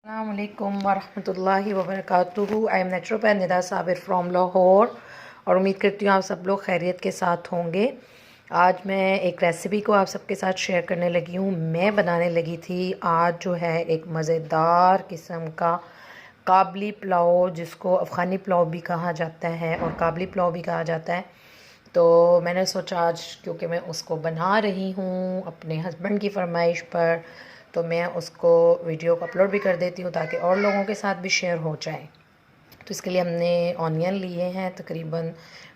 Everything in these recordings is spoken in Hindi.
अस्सलाम वालेकुम वरहमतुल्लाहि वबरकातुहू। I am naturopath Nida Sabir from Lahore और उम्मीद करती हूँ आप सब लोग खैरियत के साथ होंगे। आज मैं एक रेसिपी को आप सबके साथ शेयर करने लगी हूँ। मैं बनाने लगी थी आज जो है एक मज़ेदार किस्म का काबली पुलाव, जिसको अफ़गानी पुलाव भी कहा जाता है और काबली पुलाव भी कहा जाता है। तो मैंने सोचा आज क्योंकि मैं उसको बना रही हूँ अपने हस्बैंड की फरमाइश पर, तो मैं उसको वीडियो को अपलोड भी कर देती हूँ ताकि और लोगों के साथ भी शेयर हो जाए। तो इसके लिए हमने ऑनियन लिए हैं, तकरीबन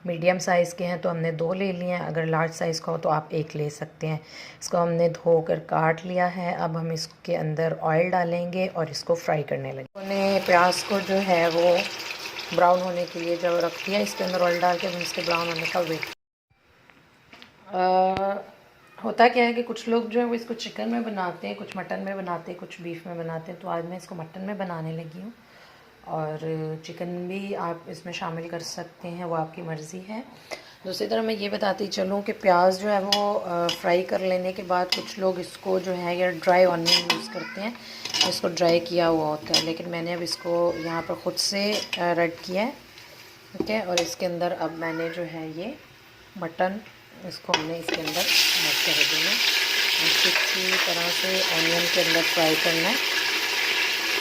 मीडियम साइज़ के हैं तो हमने 2 ले लिए हैं। अगर लार्ज साइज़ का हो तो आप 1 ले सकते हैं। इसको हमने धोकर काट लिया है। अब हम इसके अंदर ऑयल डालेंगे और इसको फ्राई करने लगे। हमने प्याज को जो है वो ब्राउन होने के लिए जब रख दिया, इसके अंदर ऑयल डाल के हम इसके ब्राउन होने का वेट। होता क्या है कि कुछ लोग जो है वो इसको चिकन में बनाते हैं, कुछ मटन में बनाते हैं, कुछ बीफ में बनाते हैं। तो आज मैं इसको मटन में बनाने लगी हूँ और चिकन भी आप इसमें शामिल कर सकते हैं, वो आपकी मर्ज़ी है। दूसरी तरफ मैं ये बताती चलूँ कि प्याज जो है वो फ्राई कर लेने के बाद कुछ लोग इसको जो है या ड्राई ऑनियन यूज़ करते हैं, इसको ड्राई किया हुआ होता है, लेकिन मैंने अब इसको यहाँ पर ख़ुद से रेड किया है। ठीक है, और इसके अंदर अब मैंने जो है ये मटन, इसको हमने इसके अंदर ऐड कर देना। अच्छी तरह से ऑनियन के अंदर फ्राई करना है,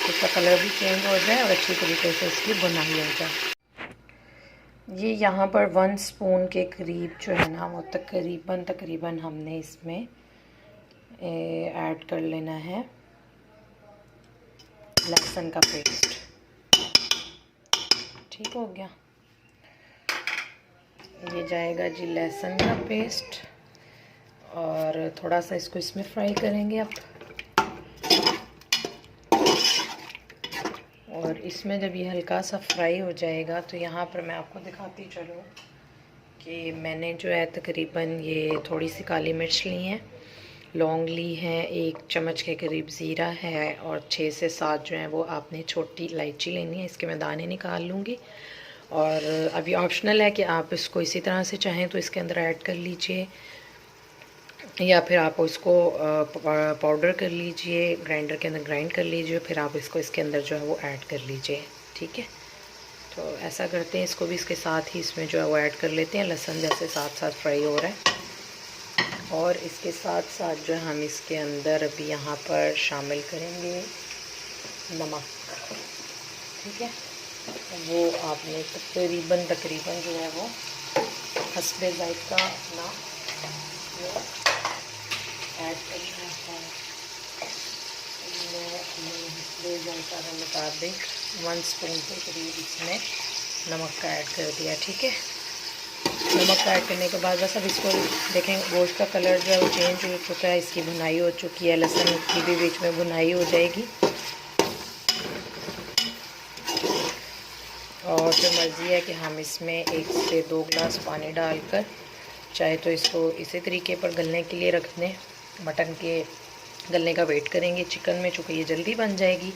इसका कलर भी चेंज हो जाए और अच्छी तरीके से इसकी बुनाई हो जाए। ये यहाँ पर 1 स्पून के करीब जो है ना वो तकरीबन हमने इसमें ऐड कर लेना है लहसुन का पेस्ट। ठीक हो गया, ये जाएगा जी लहसुन का पेस्ट और थोड़ा सा इसको इसमें फ्राई करेंगे अब। और इसमें जब ये हल्का सा फ्राई हो जाएगा तो यहाँ पर मैं आपको दिखाती चलूँ कि मैंने जो है तकरीबन ये थोड़ी सी काली मिर्च ली है, लौंग ली है, 1 चम्मच के करीब ज़ीरा है और 6 से 7 जो है वो आपने छोटी इलायची लेनी है। इसके मैं दाने निकाल लूँगी। और अभी ऑप्शनल है कि आप इसको इसी तरह से चाहें तो इसके अंदर ऐड कर लीजिए या फिर आप इसको पाउडर कर लीजिए, ग्राइंडर के अंदर ग्राइंड कर लीजिए, फिर आप इसको इसके अंदर जो है वो ऐड कर लीजिए। ठीक है, तो ऐसा करते हैं, इसको भी इसके साथ ही इसमें जो है वो ऐड कर लेते हैं। लहसुन जैसे साथ साथ फ्राई हो रहा है और इसके साथ साथ जो है हम इसके अंदर अभी यहाँ पर शामिल करेंगे नमक। ठीक है, वो आपने तकरीबन जो है वो हस्बे ज़ायक़ा अपना ऐड करना है। मैं हस्बे ज़ायक़ा के मुताबिक 1 स्पून के करीब इसमें नमक का ऐड कर दिया। ठीक है, नमक का ऐड करने के बाद बस अब इसको देखें, गोश्त का कलर जो है वो चेंज हो चुका है, इसकी भुनाई हो चुकी है, लहसुन की भी बीच में भुनाई हो जाएगी। और जो मर्ज़ी है कि हम इसमें 1 से 2 गिलास पानी डालकर चाहे तो इसको इसी तरीके पर गलने के लिए रख दें। मटन के गलने का वेट करेंगे। चिकन में चूँकि ये जल्दी बन जाएगी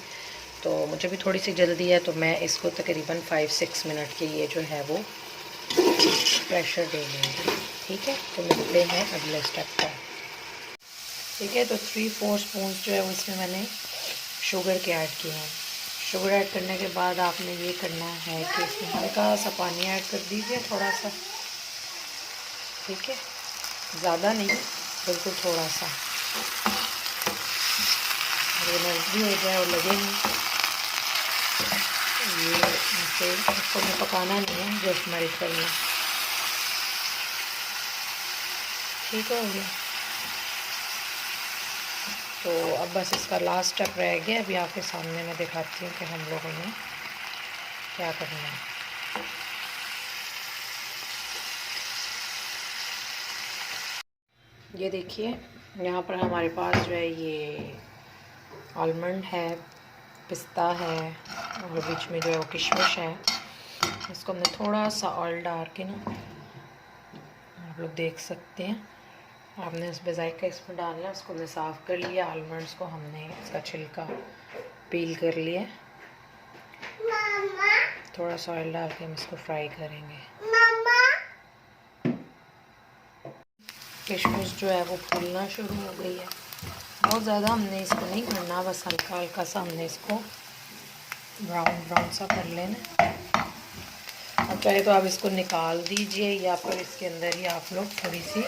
तो मुझे भी थोड़ी सी जल्दी है, तो मैं इसको तकरीबन 5-6 मिनट के लिए जो है वो प्रेशर दे लेंगे। ठीक है, तो मिलते हैं अगले स्टेप पर। ठीक है, तो 3-4 स्पून जो है वो इसमें मैंने शुगर के ऐड किए हैं। शुगर ऐड करने के बाद आपने ये करना है कि इसमें हल्का सा पानी ऐड कर दीजिए, थोड़ा सा। ठीक है, ज़्यादा नहीं, बिल्कुल थोड़ा सा, ये मेल्ट भी हो जाए और लगे नहीं ये इसे, इसको मैं पकाना नहीं है, जस्ट मेल्ट करना। ठीक हो गया, तो अब बस इसका लास्ट स्टेप रह गया। अभी आपके सामने मैं दिखाती हूँ कि हम लोगों ने क्या करना है। ये देखिए, यहाँ पर हमारे पास जो है ये आलमंड है, पिस्ता है और बीच में जो है वो किशमिश है। इसको हमने थोड़ा सा ऑयल डाल के ना, आप लोग देख सकते हैं, आपने इस ज़ायक़ा इसमें डालना है। उसको हमने साफ़ कर लिया, आलमंड्स को हमने इसका छिलका पील कर लिया। थोड़ा सा ऑयल डाल के हम इसको फ्राई करेंगे। किशमिश जो है वो फूलना शुरू हो गई है। बहुत ज़्यादा हमने इसको नहीं करना, बस हल्का हल्का सा हमने इसको ब्राउन ब्राउन सा कर लेना। अब चाहे तो आप इसको निकाल दीजिए या फिर इसके अंदर ही आप लोग थोड़ी सी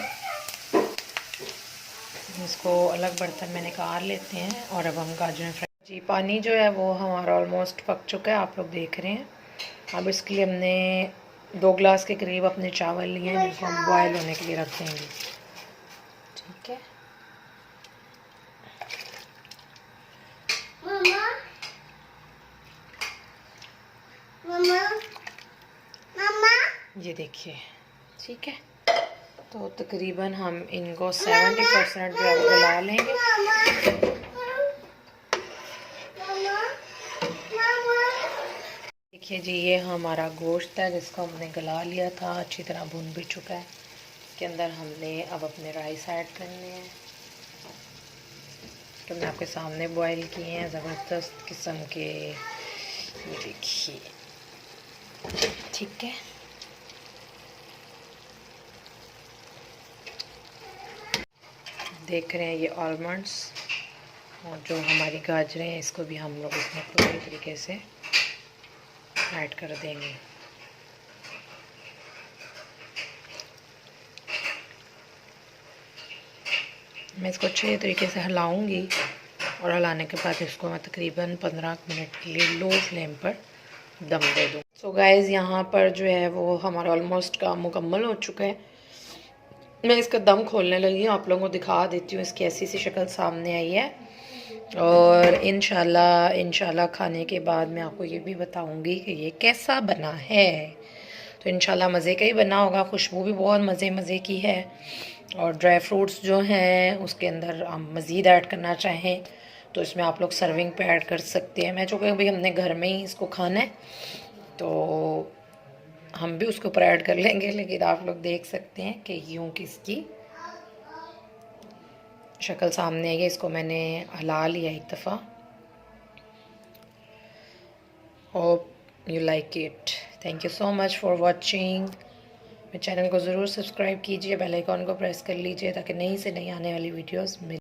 इसको अलग बर्तन में निकाल लेते हैं। और अब हम गाजरें फ्राई जी, पानी जो है वो हमारा ऑलमोस्ट पक चुका है, आप लोग देख रहे हैं। अब इसके लिए हमने 2 गिलास के करीब अपने चावल लिए हैं जिनको हम बॉयल होने के लिए रख देंगे। ठीक है, ये देखिए। ठीक है, तो तकरीबन हम इनको 70% जो है गला लेंगे। देखिए जी, ये हमारा गोश्त है जिसको हमने गला लिया था, अच्छी तरह भुन भी चुका है। इसके अंदर हमने अब अपने राइस ऐड करने हैं तो हमने आपके सामने बॉईल किए हैं ज़बरदस्त किस्म के। ये देखिए, ठीक है। देख रहे हैं ये आलमंड्स और जो हमारी गाजरें हैं, इसको भी हम लोग इसमें पूरी तरीके से ऐड कर देंगे। मैं इसको अच्छे तरीके से हिलाऊंगी और हिलाने के बाद इसको मैं तकरीबन 15 मिनट के लिए लो फ्लेम पर दम दे दूँ। सो गाइज़, यहाँ पर जो है वो हमारा ऑलमोस्ट काम मुकम्मल हो चुका है। मैं इसका दम खोलने लगी हूँ, आप लोगों को दिखा देती हूँ। इसकी ऐसी सी शक्ल सामने आई है और इंशाल्लाह खाने के बाद मैं आपको ये भी बताऊँगी कि ये कैसा बना है। तो इंशाल्लाह मज़े का ही बना होगा, खुशबू भी बहुत मज़े की है। और ड्राई फ्रूट्स जो हैं उसके अंदर हम मज़ीद ऐड करना चाहें तो इसमें आप लोग सर्विंग पे ऐड कर सकते हैं। मैं चूँकि भाई हमने घर में ही इसको खाना है तो हम भी उसके ऊपर ऐड कर लेंगे, लेकिन आप लोग देख सकते हैं कि यूँ किसकी शक्ल सामने आई है। इसको मैंने हिला लिया एक दफ़ा। Hope you like it. Thank you so much for watching. मेरे चैनल को ज़रूर सब्सक्राइब कीजिए, बेल आइकॉन को प्रेस कर लीजिए ताकि नई से नई आने वाली वीडियोस मिल